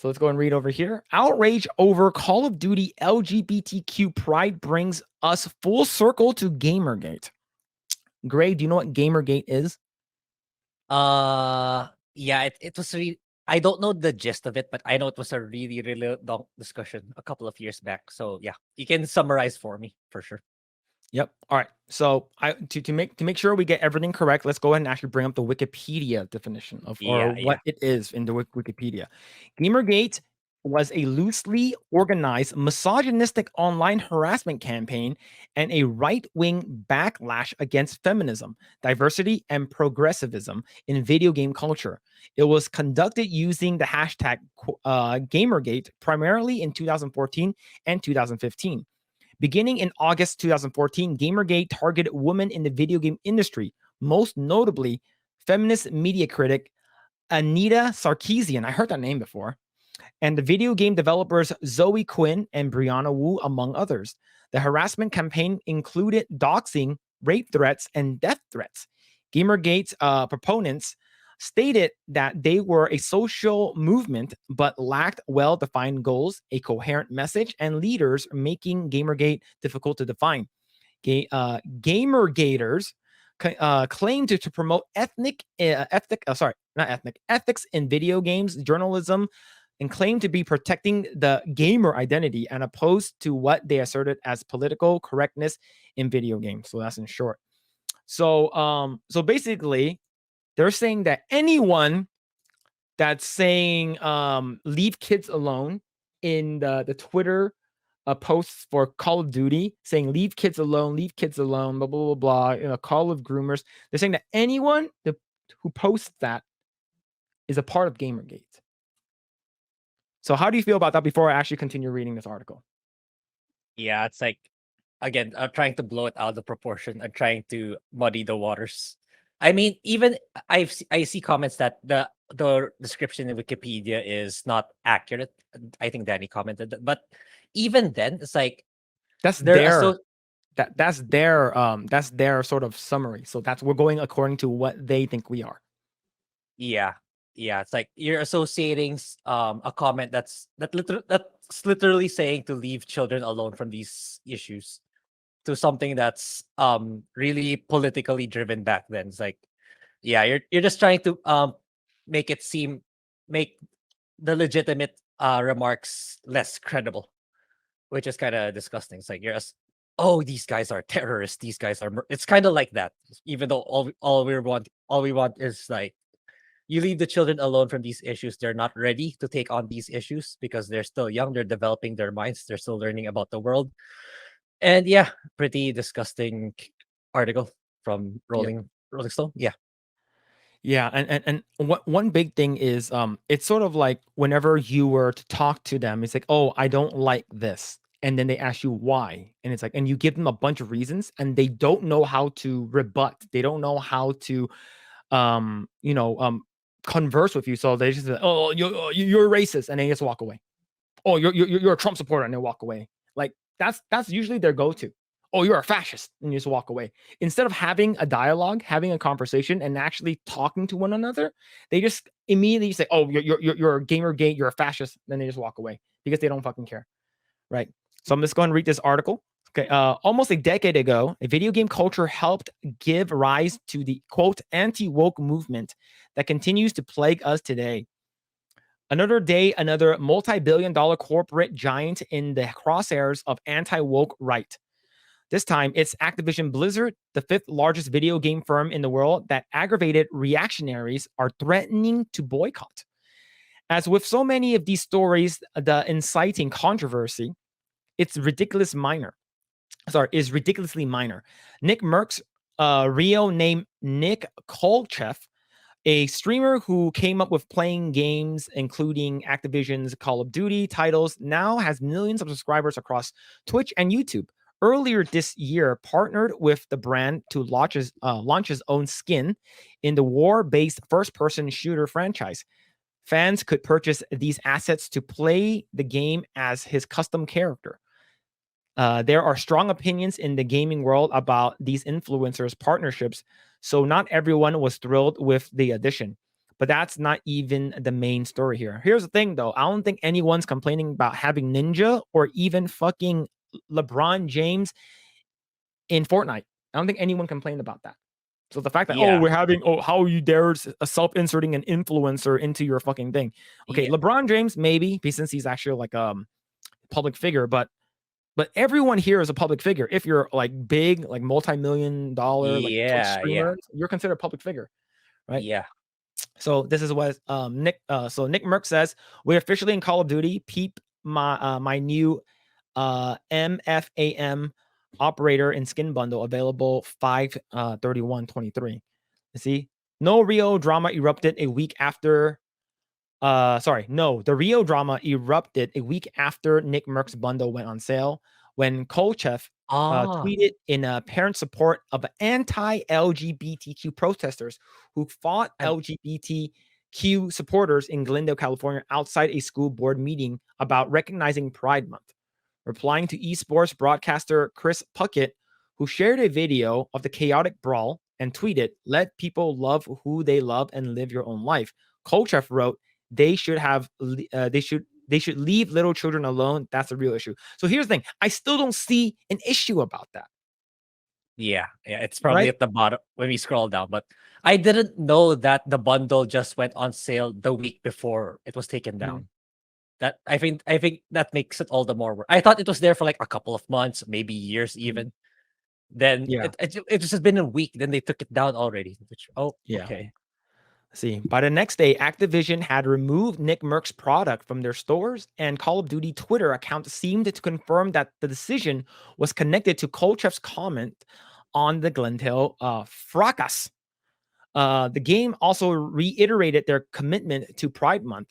So let's go and read over here. Outrage over Call of Duty LGBTQ pride brings us full circle to Gamergate. Grae, do you know what Gamergate is? Yeah, it was really. I don't know the gist of it, but I know it was a really, really long discussion a couple of years back. So yeah, you can summarize for me for sure. Yep. All right. So to make sure we get everything correct, let's go ahead and actually bring up the Wikipedia definition of or Yeah, what yeah. it is in the Wikipedia. Gamergate was a loosely organized misogynistic online harassment campaign and a right-wing backlash against feminism, diversity, and progressivism in video game culture. It was conducted using the hashtag Gamergate primarily in 2014 and 2015. Beginning in August 2014, Gamergate targeted women in the video game industry, most notably feminist media critic Anita Sarkeesian. I heard that name before. And the video game developers Zoe Quinn and Brianna Wu, among others. The harassment campaign included doxing, rape threats, and death threats. Gamergate's proponents stated that they were a social movement but lacked well-defined goals, a coherent message, and leaders, making Gamergate difficult to define. Gamergaters claimed to promote ethics in video games journalism, and claimed to be protecting the gamer identity and opposed to what they asserted as political correctness in video games. So that's in short. So basically, they're saying that anyone that's saying leave kids alone in the Twitter posts for Call of Duty, saying leave kids alone, blah blah blah blah. Call of groomers. They're saying that anyone who posts that is a part of Gamergate. So how do you feel about that before I actually continue reading this article? Yeah, it's like again, I'm trying to blow it out of proportion. I'm trying to muddy the waters. I mean, even I see comments that the description in Wikipedia is not accurate. I think Danny commented that, but even then, it's like That's they're their so that's their sort of summary. So we're going according to what they think we are. yeah, yeah. It's like you're associating a comment that's literally saying to leave children alone from these issues to something that's really politically driven back then. It's like, yeah, you're just trying to make it seem make the legitimate remarks less credible, which is kind of disgusting. It's like oh, these guys are terrorists, these guys are it's kind of like that, even though all we want is like you leave the children alone from these issues. They're not ready to take on these issues because they're still young, they're developing their minds, they're still learning about the world. And yeah, pretty disgusting article from Yep. Rolling Stone. Yeah. Yeah, and one big thing is it's sort of like whenever you were to talk to them, it's like, "Oh, I don't like this." And then they ask you why. And it's like, and you give them a bunch of reasons and they don't know how to rebut. They don't know how to um, you know, um converse with you. So they just say, "Oh, you're racist," and then they just walk away. "Oh, you're a Trump supporter," and they walk away. Like that's usually their go-to. "Oh, you're a fascist," and you just walk away. Instead of having a dialogue, having a conversation, and actually talking to one another, they just immediately say, "Oh, you're a gamer gay, you're a fascist," then they just walk away because they don't fucking care, right? So I'm just going to read this article. Okay, almost a decade ago, a video game culture helped give rise to the quote anti-woke movement that continues to plague us today. Another day, another multi-billion-dollar corporate giant in the crosshairs of anti-woke right. This time, it's Activision Blizzard, the fifth largest video game firm in the world, that aggravated reactionaries are threatening to boycott. As with so many of these stories, the inciting controversy, it's ridiculously minor. Nickmercs, real name Nick Kolchev, a streamer who came up with playing games, including Activision's Call of Duty titles, now has millions of subscribers across Twitch and YouTube. Earlier this year, partnered with the brand to launch his own skin in the war-based first-person shooter franchise. Fans could purchase these assets to play the game as his custom character. There are strong opinions in the gaming world about these influencers' partnerships, so not everyone was thrilled with the addition. But that's not even the main story here. Here's the thing, though. I don't think anyone's complaining about having Ninja or even fucking LeBron James in Fortnite. I don't think anyone complained about that. So the fact that Yeah. we're having how you dare self-inserting an influencer into your fucking thing. Okay, Yeah. LeBron James maybe since he's actually like public figure, but everyone here is a public figure. If you're like big, like multi-million dollar like Twitch Yeah. Yeah. streamer, you're considered a public figure, right? Yeah. So this is what Nickmercs says, we're officially in Call of Duty. Peep my new MFAM operator and skin bundle available 5/31/23. See, no Rio drama erupted a week after. The Rio drama erupted a week after Nickmercs bundle went on sale when Kolchev Ah. tweeted in apparent support of anti-LGBTQ protesters who fought And LGBTQ supporters in Glendale, California, outside a school board meeting about recognizing Pride Month. Replying to esports broadcaster Chris Puckett, who shared a video of the chaotic brawl and tweeted, "Let people love who they love and live your own life." Kolchev wrote, "They should have, they should leave little children alone. That's a real issue." So here's the thing: I still don't see an issue about that, yeah, yeah, it's probably right? at the bottom when we scroll down. But I didn't know that the bundle just went on sale the week before it was taken Mhm. down. That I think that makes it all the more I thought it was there for like a couple of months, maybe years Mhm. even. Then Yeah, it just has been a week, then they took it down already, which, oh, yeah. okay. See, by the next day, Activision had removed Nickmercs' product from their stores, and Call of Duty Twitter account seemed to confirm that the decision was connected to Kolchev's comment on the Glendale fracas. The game also reiterated their commitment to Pride Month.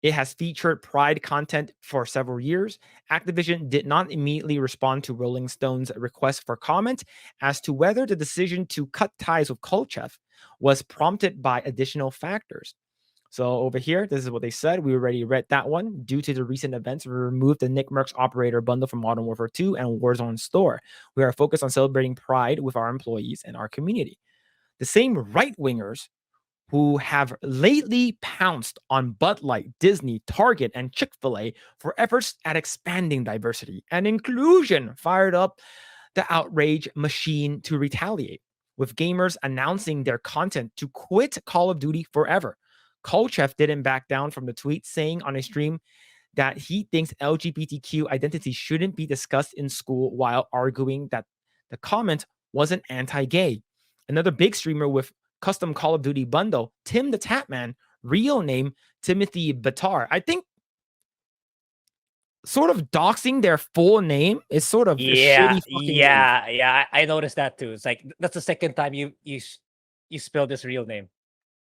It has featured Pride content for several years. Activision did not immediately respond to Rolling Stone's request for comment as to whether the decision to cut ties with Kolchev was prompted by additional factors. So over here, this is what they said. We already read that one. Due to the recent events, we removed the Nickmercs operator bundle from Modern Warfare 2 and Warzone store. We are focused on celebrating Pride with our employees and our community. The same right wingers who have lately pounced on Bud Light, Disney, Target, and Chick-fil-A for efforts at expanding diversity and inclusion, fired up the outrage machine to retaliate, with gamers announcing their content to quit Call of Duty forever. Kolchev didn't back down from the tweet, saying on a stream that he thinks LGBTQ identity shouldn't be discussed in school while arguing that the comment wasn't anti-gay. Another big streamer with custom Call of Duty bundle, Tim the Tatman, real name Timothy Batar. I think sort of doxing their full name is sort of a Yeah, shitty fucking move. yeah, yeah, I noticed that too. It's like, that's the second time you spelled this real name.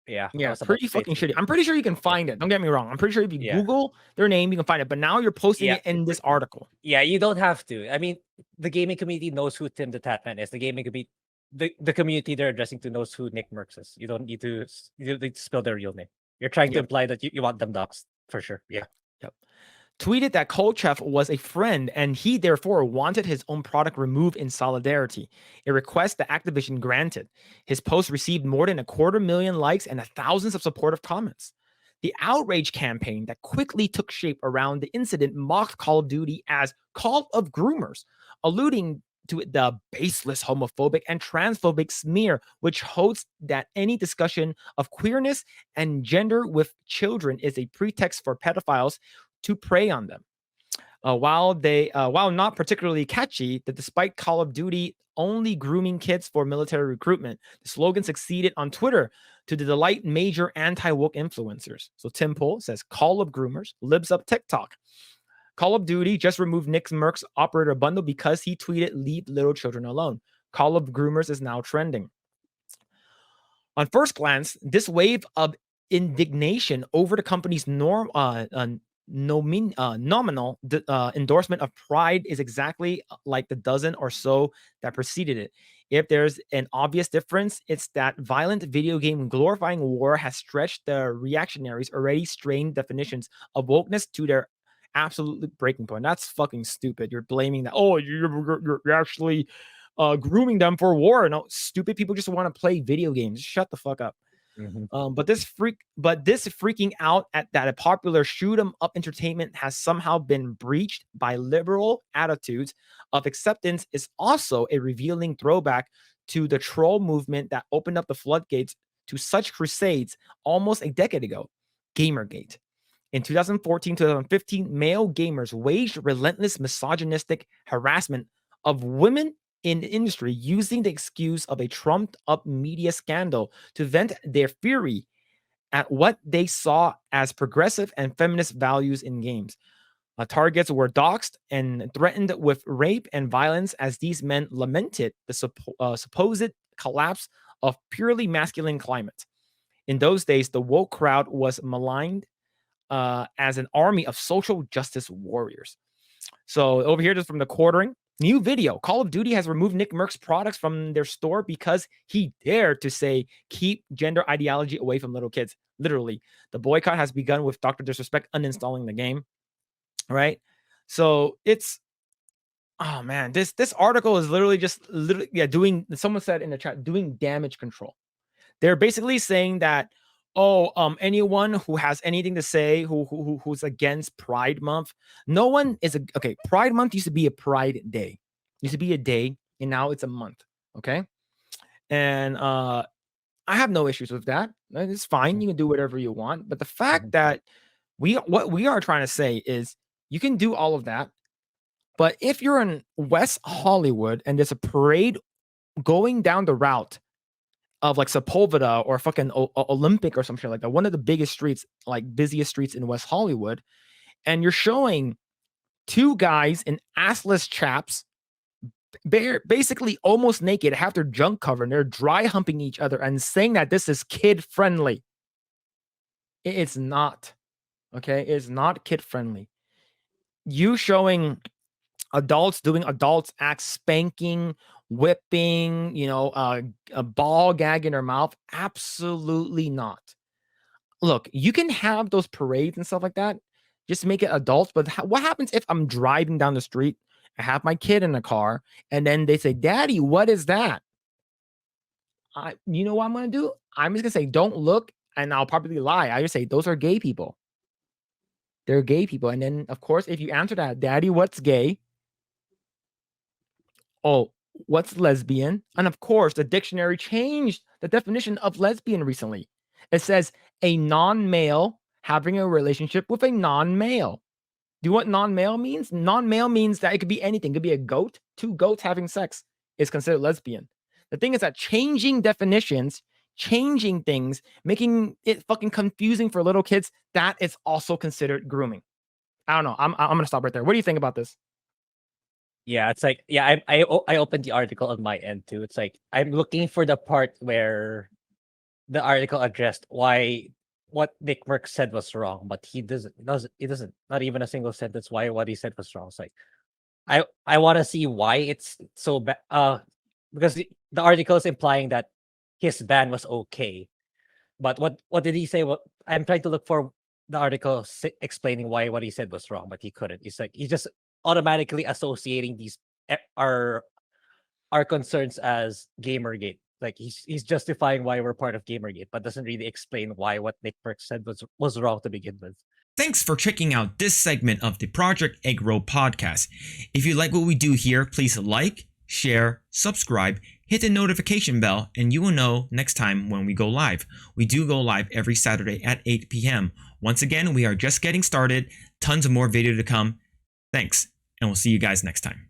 Yeah, I Yeah, was about pretty to say fucking too. shitty. I'm pretty sure you can Yeah, find it. Don't get me wrong. I'm pretty sure if you yeah, Google their name, you can find it. But now you're posting yeah. it in this article. Yeah, you don't have to. I mean, the gaming community knows who Tim the Tatman is. The gaming community, the community they're addressing to knows who Nickmercs is. You don't need to you don't need to spell their real name. You're trying to Yep. imply that you want them doxxed for sure. Yeah. Yep. Tweeted that Kolchev was a friend and he therefore wanted his own product removed in solidarity, a request that Activision granted. His post received more than 250,000 likes and thousands of supportive comments. The outrage campaign that quickly took shape around the incident mocked Call of Duty as Call of Groomers, alluding to the baseless homophobic and transphobic smear, which holds that any discussion of queerness and gender with children is a pretext for pedophiles to prey on them. While not particularly catchy, that despite Call of Duty only grooming kids for military recruitment, the slogan succeeded on Twitter to the delight major anti-woke influencers. So Tim Pool says Call of Groomers libs up TikTok. Call of Duty just removed Nickmercs operator bundle because he tweeted "Leave little children alone." Call of Groomers is now trending. On first glance, this wave of indignation over the company's nominal endorsement of Pride is exactly like the dozen or so that preceded it. If there's an obvious difference, it's that violent video game glorifying war has stretched the reactionaries' already strained definitions of wokeness to their absolutely breaking point. That's fucking stupid. You're blaming that. Oh, you're actually grooming them for war. No, stupid people just want to play video games. Shut the fuck up. Mhm. But this freaking out at that a popular shoot 'em up entertainment has somehow been breached by liberal attitudes of acceptance is also a revealing throwback to the troll movement that opened up the floodgates to such crusades almost a decade ago. Gamergate. In 2014 2015, male gamers waged relentless misogynistic harassment of women in the industry using the excuse of a trumped up media scandal to vent their fury at what they saw as progressive and feminist values in games. Targets were doxxed and threatened with rape and violence as these men lamented the supposed collapse of purely masculine climate. In those days, the woke crowd was maligned as an army of social justice warriors. So over here, just from the quartering, new video. Call of Duty has removed Nickmercs products from their store because he dared to say, keep gender ideology away from little kids. Literally, the boycott has begun with Dr. Disrespect uninstalling the game. Right. So it's, oh man, this article is literally doing, someone said in the chat, doing damage control. They're basically saying that, oh, anyone who has anything to say, who's against Pride Month, no one is okay. Pride Month used to be a Pride Day, used to be a day, and now it's a month. Okay, and I have no issues with that. It's fine. You can do whatever you want. But the fact Mhm. that what we are trying to say is you can do all of that, but if you're in West Hollywood and there's a parade going down the route of like Sepulveda or fucking Olympic or some shit like that, one of the biggest streets, like busiest streets in West Hollywood, and you're showing two guys in assless chaps, basically almost naked, have their junk covered, and they're dry humping each other and saying that this is kid friendly. It's not. Okay, it's not kid friendly. You showing adults doing adults acts, spanking, whipping, a ball gag in their mouth, absolutely not. Look, you can have those parades and stuff like that. Just make it adults. But what happens if I'm driving down the street, I have my kid in the car, and then they say, "Daddy, what is that?" You know what I'm gonna do? I'm just gonna say, "Don't look," and I'll probably lie. I just say, "Those are gay people. They're gay people." And then, of course, if you answer that, "Daddy, what's gay?" Oh, what's lesbian? And of course, the dictionary changed the definition of lesbian recently. It says a non-male having a relationship with a non-male. Do you know what non-male means? Non-male means that it could be anything. It could be a goat. Two goats having sex is considered lesbian. The thing is that changing definitions, changing things, making it fucking confusing for little kids, that is also considered grooming. I don't know. I'm gonna stop right there. What do you think about this? Yeah, it's like yeah, I opened the article on my end too. It's like I'm looking for the part where the article addressed why what Nickmercs said was wrong, but he doesn't not even a single sentence why what he said was wrong. It's like I want to see why it's so bad. Because the article is implying that his ban was okay, but what did he say? What I'm trying to look for the article explaining why what he said was wrong, but he couldn't. It's like he's just automatically associating these eh, our concerns as Gamergate. Like he's justifying why we're part of Gamergate, but doesn't really explain why what Nick Perks said was wrong to begin with. Thanks for checking out this segment of the Project Eggroll podcast. If you like what we do here, please like, share, subscribe, hit the notification bell, and you will know next time when we go live. We do go live every Saturday at 8 p.m. Once again, we are just getting started. Tons of more video to come. Thanks, and we'll see you guys next time.